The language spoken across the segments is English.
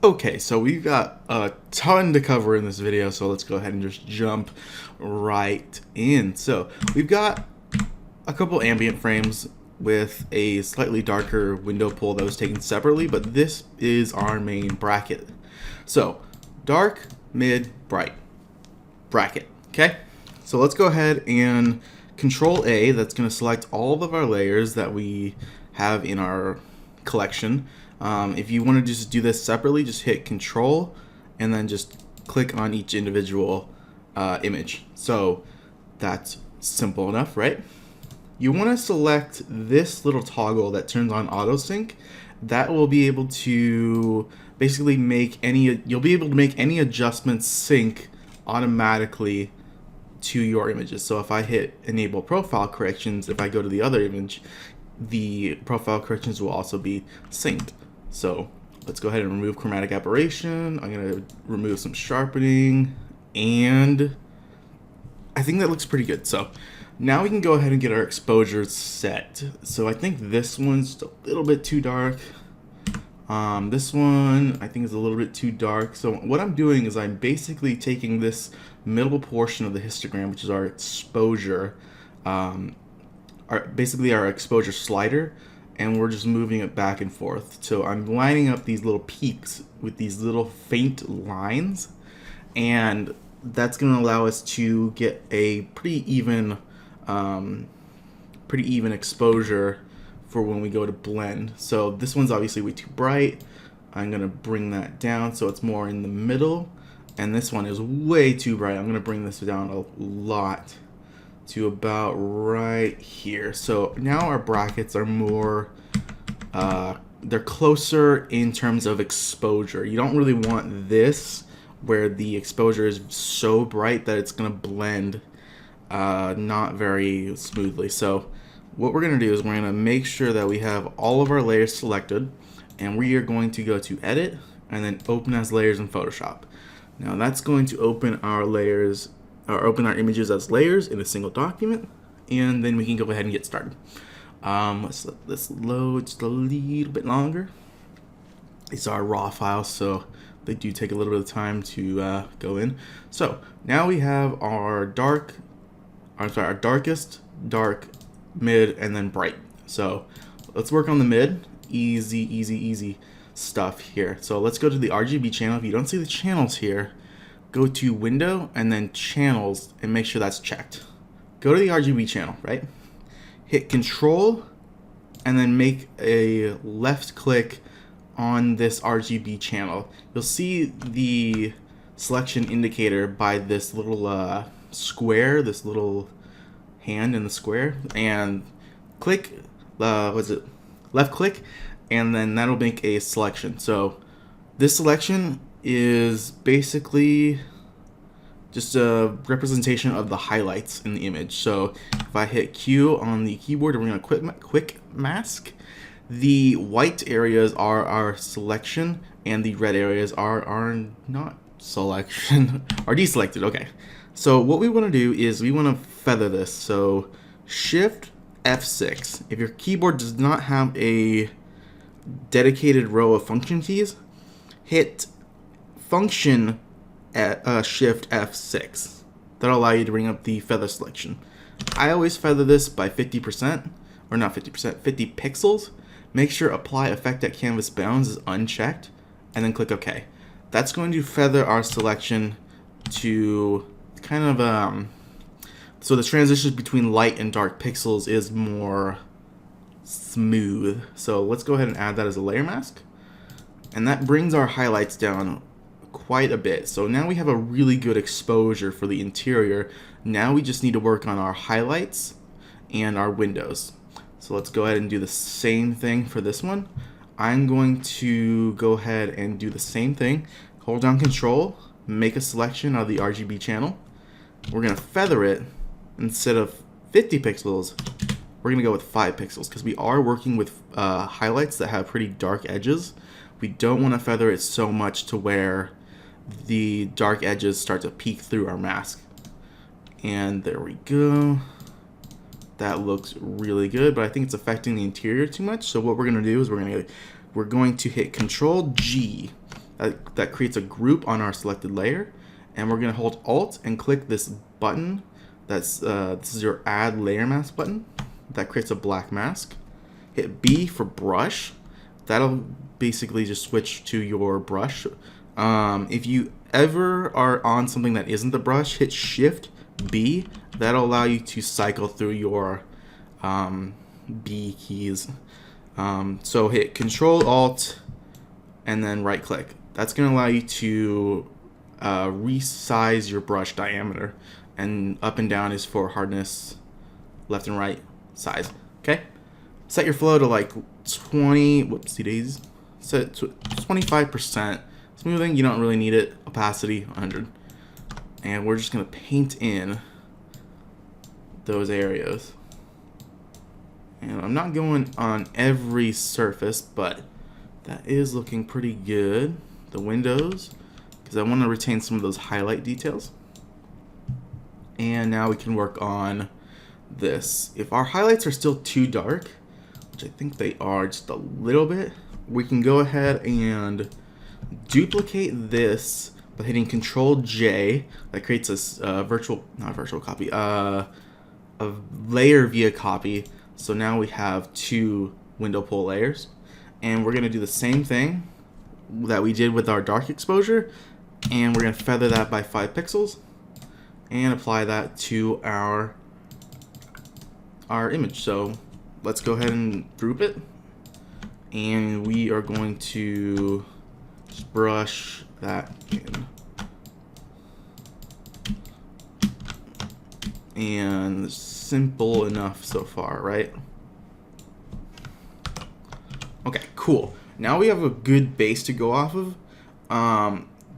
Okay, so we've got a ton to cover in this video, so let's go ahead and just jump right in. So we've got a couple ambient frames with a slightly darker window pull that was taken separately, but this is our main bracket. So dark, mid, bright bracket. Okay, so let's go ahead and Control A. That's going to select all of our layers that we have in our collection. If you want to just do this separately, just hit Control and then just click on each individual image. So that's simple enough, right? You want to select this little toggle that turns on auto sync. That will be able to basically you'll be able to make any adjustments sync automatically to your images. So if I hit enable profile corrections, if I go to the other image, the profile corrections will also be synced. So let's go ahead and remove chromatic aberration. I'm going to remove some sharpening, and I think that looks pretty good. So now we can go ahead and get our exposures set. So I think this one's a little bit too dark. This one I think is a little bit too dark. So what I'm doing is I'm basically taking this middle portion of the histogram, which is our exposure, basically our exposure slider, and we're just moving it back and forth. So I'm lining up these little peaks with these little faint lines, and that's going to allow us to get a pretty even exposure for when we go to blend. So this one's obviously way too bright. I'm going to bring that down so it's more in the middle, and this one is way too bright. I'm going to bring this down a lot to about right here. So now our brackets are more, they're closer in terms of exposure. You don't really want this where the exposure is so bright that it's going to blend not very smoothly. So what we're going to do is we're going to make sure that we have all of our layers selected, and we are going to go to edit and then open as layers in Photoshop. Now that's going to open our layers, or open our images as layers in a single document, and then we can go ahead and get started. Let's let this load just a little bit longer. These are raw files, so they do take a little bit of time to go in. So now we have our our darkest, dark, mid, and then bright. So let's work on the mid. Easy stuff here. So let's go to the RGB channel. If you don't see the channels here, go to window and then channels and make sure that's checked. Go to the RGB channel, right? Hit control and then make a left click on this RGB channel. You'll see the selection indicator by this little square, this little hand in the square, and click, left click, and then that'll make a selection. So this selection is basically just a representation of the highlights in the image. So if I hit Q on the keyboard and we're going to quick mask, the white areas are our selection and the red areas are not selection, are deselected. Okay, so what we want to do is we want to feather this. So Shift F6. If your keyboard does not have a dedicated row of function keys, hit function at Shift F6. That'll allow you to bring up the feather selection. I always feather this by 50%, or not 50%, 50 pixels. Make sure apply effect at canvas bounds is unchecked, and then click OK. That's going to feather our selection to kind of so the transitions between light and dark pixels is more smooth. So let's go ahead and add that as a layer mask, and that brings our highlights down quite a bit. So now we have a really good exposure for the interior. Now we just need to work on our highlights and our windows. So let's go ahead and do the same thing for this one. I'm going to go ahead and do the same thing. Hold down control, make a selection of the RGB channel. We're going to feather it. Instead of 50 pixels, we're going to go with 5 pixels because we are working with highlights that have pretty dark edges. We don't want to feather it so much to where the dark edges start to peek through our mask. And there we go. That looks really good, but I think it's affecting the interior too much. So what we're going to do is we're going to hit Control G that creates a group on our selected layer, and we're going to hold Alt and click this button. This is your Add Layer Mask button. That creates a black mask. Hit B for brush. That'll basically just switch to your brush. If you ever are on something that isn't the brush, hit Shift B. That'll allow you to cycle through your B keys. So hit Control Alt and then right click. That's going to allow you to resize your brush diameter, and up and down is for hardness, left and right size. Okay, set your flow to like 20. Whoopsie daisies. Set 25%. Smoothing, you don't really need it. Opacity 100, and we're just going to paint in those areas. And I'm not going on every surface, but that is looking pretty good. The windows, because I want to retain some of those highlight details. And now we can work on this. If our highlights are still too dark, which I think they are just a little bit, we can go ahead and duplicate this by hitting Control J. That creates a a layer via copy. So now we have 2 window pull layers, and we're going to do the same thing that we did with our dark exposure, and we're going to feather that by 5 pixels and apply that to our image. So let's go ahead and group it, and we are going to just brush that in. And simple enough so far, right? Okay, cool. Now we have a good base to go off of.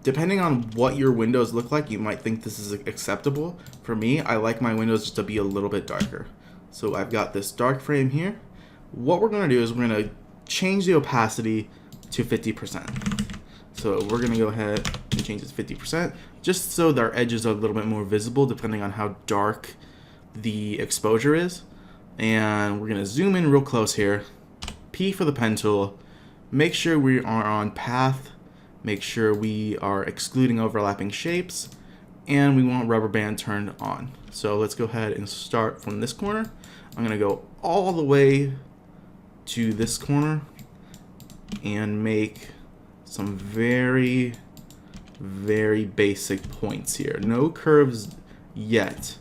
Depending on what your windows look like, you might think this is acceptable. For me, I like my windows just to be a little bit darker. So I've got this dark frame here. What we're going to do is we're going to change the opacity to 50%. So we're going to go ahead and change it to 50%, just so that our edges are a little bit more visible depending on how dark the exposure is. And we're going to zoom in real close here. P for the pen tool. Make sure we are on path. Make sure we are excluding overlapping shapes. And we want rubber band turned on. So let's go ahead and start from this corner. I'm going to go all the way to this corner and make some very, very basic points here. No curves yet,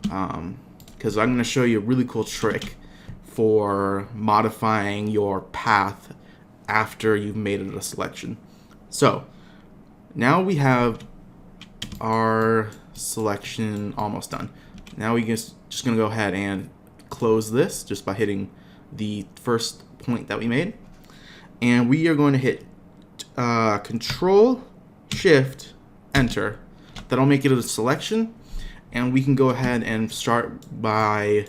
because I'm going to show you a really cool trick for modifying your path after you've made it a selection. So now we have our selection almost done. Now we just going to go ahead and close this just by hitting the first point that we made, and we are going to hit Control Shift Enter. That'll make it a selection, and we can go ahead and start by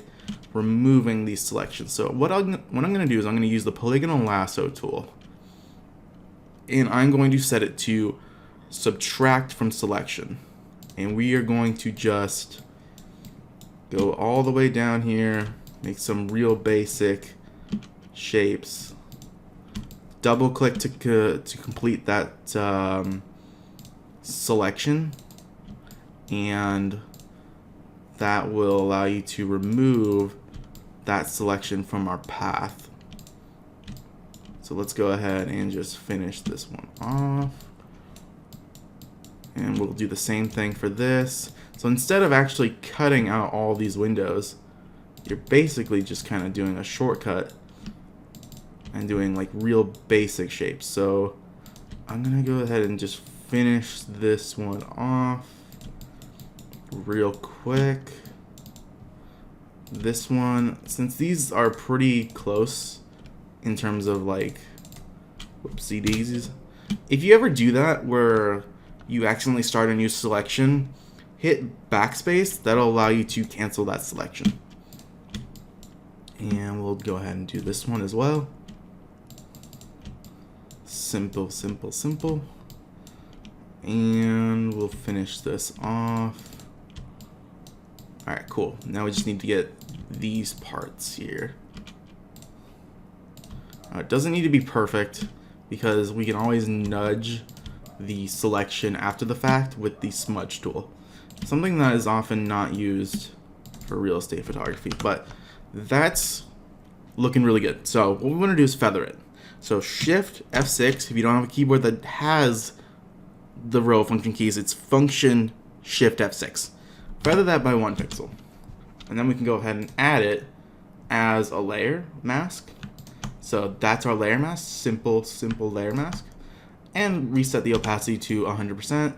removing these selections. So what I'm going to do is I'm going to use the polygonal lasso tool, and I'm going to set it to subtract from selection, and we are going to just go all the way down here, make some real basic shapes. Double click to complete that selection, and that will allow you to remove that selection from our path. So let's go ahead and just finish this one off, and we'll do the same thing for this. So instead of actually cutting out all these windows, you're basically just kind of doing a shortcut and doing like real basic shapes. So I'm gonna go ahead and just finish this one off real quick. This one, since these are pretty close in terms of like, whoopsie daisies, if you ever do that where you accidentally start a new selection, hit backspace. That'll allow you to cancel that selection. And we'll go ahead and do this one as well. Simple, simple, simple. And we'll finish this off. Alright, cool. Now we just need to get these parts here. It doesn't need to be perfect, because we can always nudge the selection after the fact with the smudge tool. Something that is often not used for real estate photography, but that's looking really good. So what we want to do is feather it. So Shift F6, if you don't have a keyboard that has the row function keys, it's function Shift F6. Feather that by 1 pixel. And then we can go ahead and add it as a layer mask. So that's our layer mask, simple layer mask. And reset the opacity to 100%.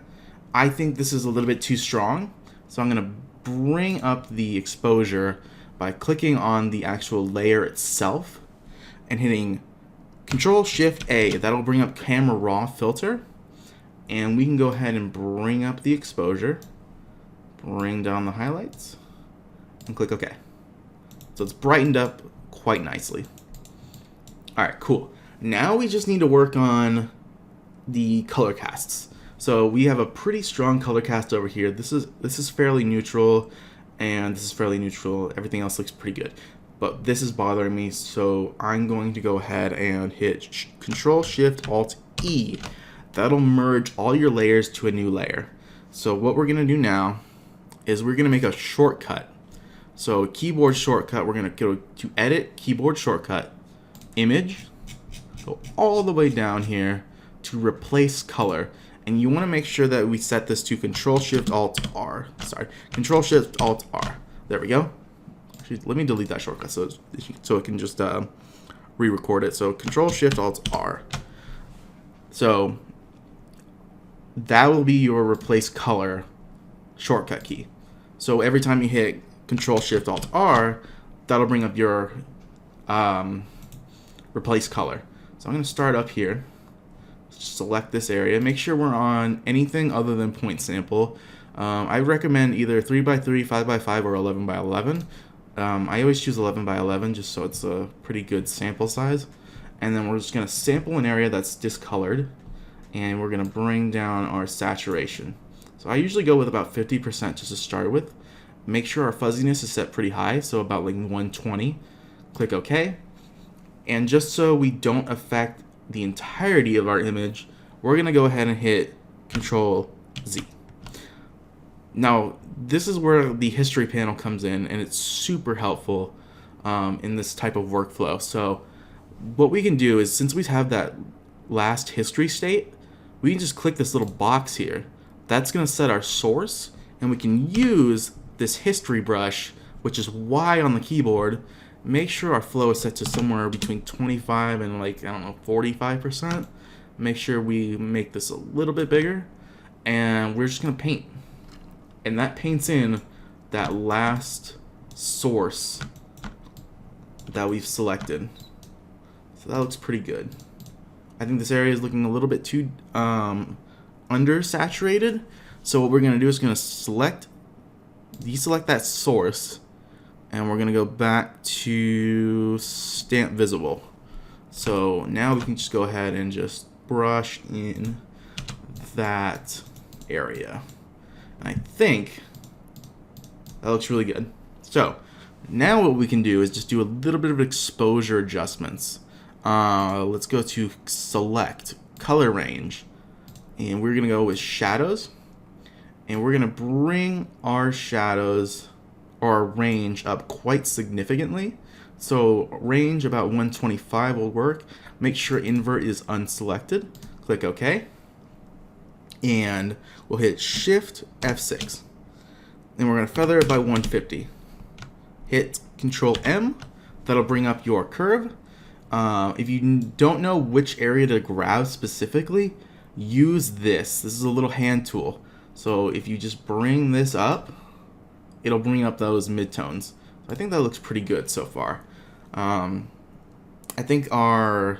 I think this is a little bit too strong, so I'm gonna bring up the exposure by clicking on the actual layer itself and hitting Control Shift A. That'll bring up Camera Raw filter, and we can go ahead and bring up the exposure, bring down the highlights, and click OK. So it's brightened up quite nicely. Alright, cool. Now we just need to work on the color casts. So we have a pretty strong color cast over here. This is fairly neutral, and this is fairly neutral. Everything else looks pretty good. But this is bothering me, so I'm going to go ahead and hit Control Shift Alt E. That'll merge all your layers to a new layer. So what we're gonna do now is we're gonna make a shortcut. So keyboard shortcut, we're gonna go to Edit, Keyboard Shortcut, Image, go all the way down here to Replace Color. And you want to make sure that we set this to Control Shift Alt R. Sorry, Control Shift Alt R. There we go. Actually, let me delete that shortcut so it can just re-record it. So Control Shift Alt R. So that will be your Replace Color shortcut key. So every time you hit Control Shift Alt R, that'll bring up your Replace Color. So I'm going to start up here. Select this area. Make sure we're on anything other than point sample. I recommend either 3x3, 5x5, or 11x11. I always choose 11x11 just so it's a pretty good sample size. And then we're just going to sample an area that's discolored, and we're going to bring down our saturation. So I usually go with about 50% just to start with. Make sure our fuzziness is set pretty high, so about like 120. Click OK. And just so we don't affect the entirety of our image, we're gonna go ahead and hit Control Z. Now this is where the history panel comes in, and it's super helpful in this type of workflow. So what we can do is, since we have that last history state, we can just click this little box here. That's gonna set our source, and we can use this history brush, which is Y on the keyboard. Make sure our flow is set to somewhere between 25 and like, I don't know, 45%. Make sure we make this a little bit bigger, and we're just gonna paint. And that paints in that last source that we've selected. So that looks pretty good. I think this area is looking a little bit too undersaturated. So what we're gonna do is gonna deselect that source, and we're gonna go back to stamp visible. So now we can just go ahead and just brush in that area. And I think that looks really good. So now what we can do is just do a little bit of exposure adjustments. Let's go to select color range, and we're gonna go with shadows, and we're gonna bring our shadows or range up quite significantly. So range about 125 will work. Make sure invert is unselected. Click OK. And we'll hit Shift F6. And we're going to feather it by 150. Hit Control M. That'll bring up your curve. If you don't know which area to grab specifically, use this. This is a little hand tool. So if you just bring this up, it'll bring up those midtones. I think that looks pretty good so far. I think our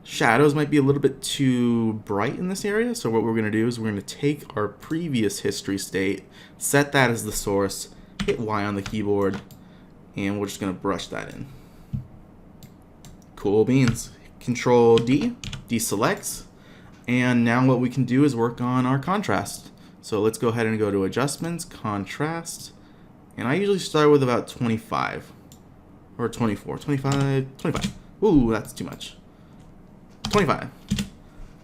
shadows might be a little bit too bright in this area, so what we're going to do is we're going to take our previous history state, set that as the source, hit Y on the keyboard, and we're just going to brush that in. Cool beans. Control D, deselects, and now what we can do is work on our contrast. So let's go ahead and go to Adjustments, Contrast, and I usually start with about 25, or 24, 25, 25. Ooh, that's too much. 25.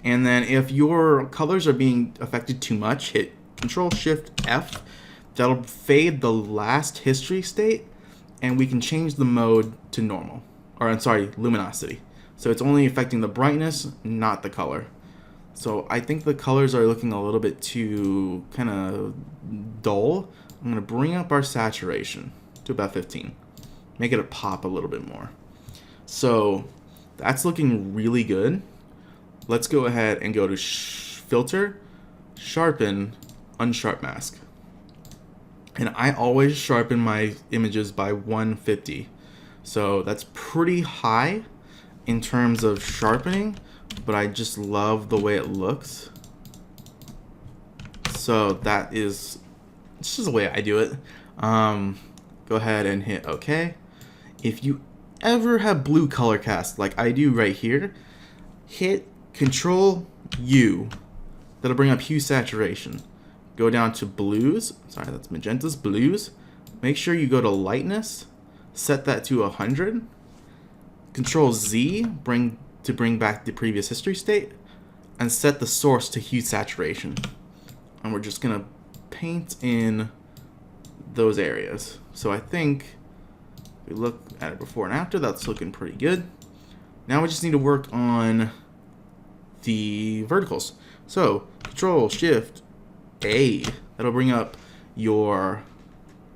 And then if your colors are being affected too much, hit Control Shift F. That'll fade the last history state, and we can change the mode to normal. Or I'm sorry, luminosity. So it's only affecting the brightness, not the color. So I think the colors are looking a little bit too kind of dull. I'm gonna bring up our saturation to about 15. Make it pop a little bit more. So that's looking really good. Let's go ahead and go to Filter, Sharpen, Unsharp Mask. And I always sharpen my images by 150. So that's pretty high in terms of sharpening, but I just love the way it looks. So that is just the way I do it. Go ahead and hit OK. If you ever have blue color cast like I do right here, hit Control U. That'll bring up hue saturation. Go down to blues. Sorry, that's magentas. Blues. Make sure you go to lightness. Set that to 100. Control Z to bring back the previous history state, and set the source to hue saturation. And we're just gonna paint in those areas. So I think if we look at it before and after, that's looking pretty good. Now we just need to work on the verticals. So Control Shift A. That'll bring up your,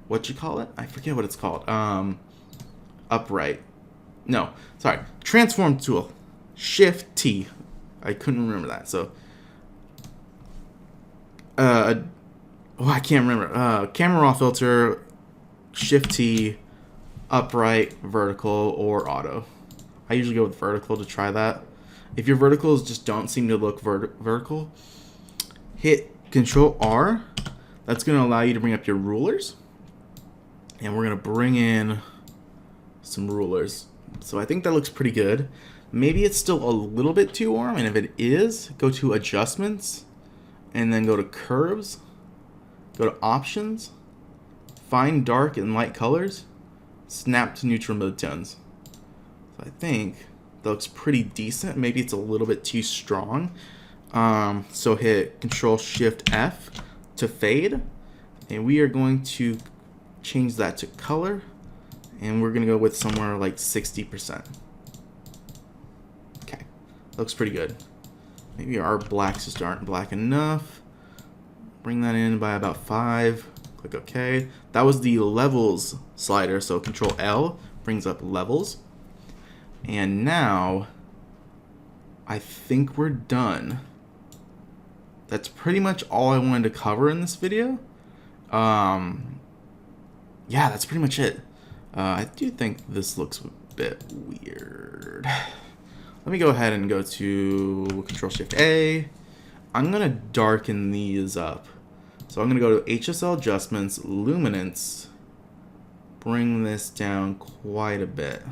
what you call it? I forget what it's called. Upright. No, sorry. Transform tool. Shift T. I couldn't remember that. So I can't remember. Camera raw filter, Shift T, upright, vertical, or auto. I usually go with vertical to try that. If your verticals just don't seem to look vertical, hit Control R. That's going to allow you to bring up your rulers. And we're going to bring in some rulers. So I think that looks pretty good. Maybe it's still a little bit too warm, and if it is, go to Adjustments, and then go to Curves, go to Options, find Dark and Light Colors, snap to neutral midtones. So I think that looks pretty decent. Maybe it's a little bit too strong. So hit Control Shift F to fade, and we are going to change that to color, and we're gonna go with somewhere like 60%. Okay, looks pretty good. Maybe our blacks just aren't black enough. Bring that in by about 5. Click OK. That was the levels slider, so Control L brings up levels. And now I think we're done. That's pretty much all I wanted to cover in this video. Yeah, that's pretty much it. I do think this looks a bit weird. Let me go ahead and go to Control Shift A. I'm gonna darken these up. So I'm gonna go to HSL Adjustments, Luminance, bring this down quite a bit.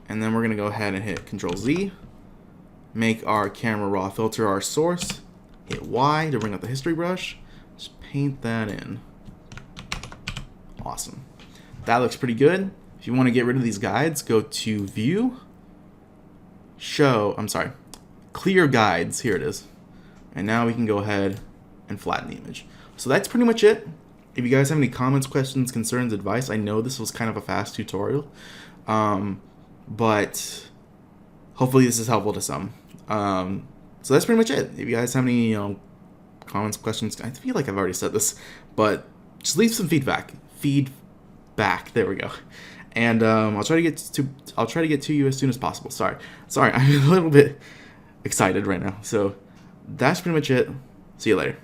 And then we're gonna go ahead and hit Control Z, make our camera raw filter our source, hit Y to bring up the history brush, just paint that in. Awesome. That looks pretty good. If you want to get rid of these guides, go to View, Clear Guides. Here it is. And now we can go ahead and flatten the image. So that's pretty much it. If you guys have any comments, questions, concerns, advice, I know this was kind of a fast tutorial, but hopefully this is helpful to some. So that's pretty much it. If you guys have any comments, questions, I feel like I've already said this, but just leave some feedback. There we go. And I'll try to get to you as soon as possible. Sorry, I'm a little bit excited right now. So that's pretty much it. See you later.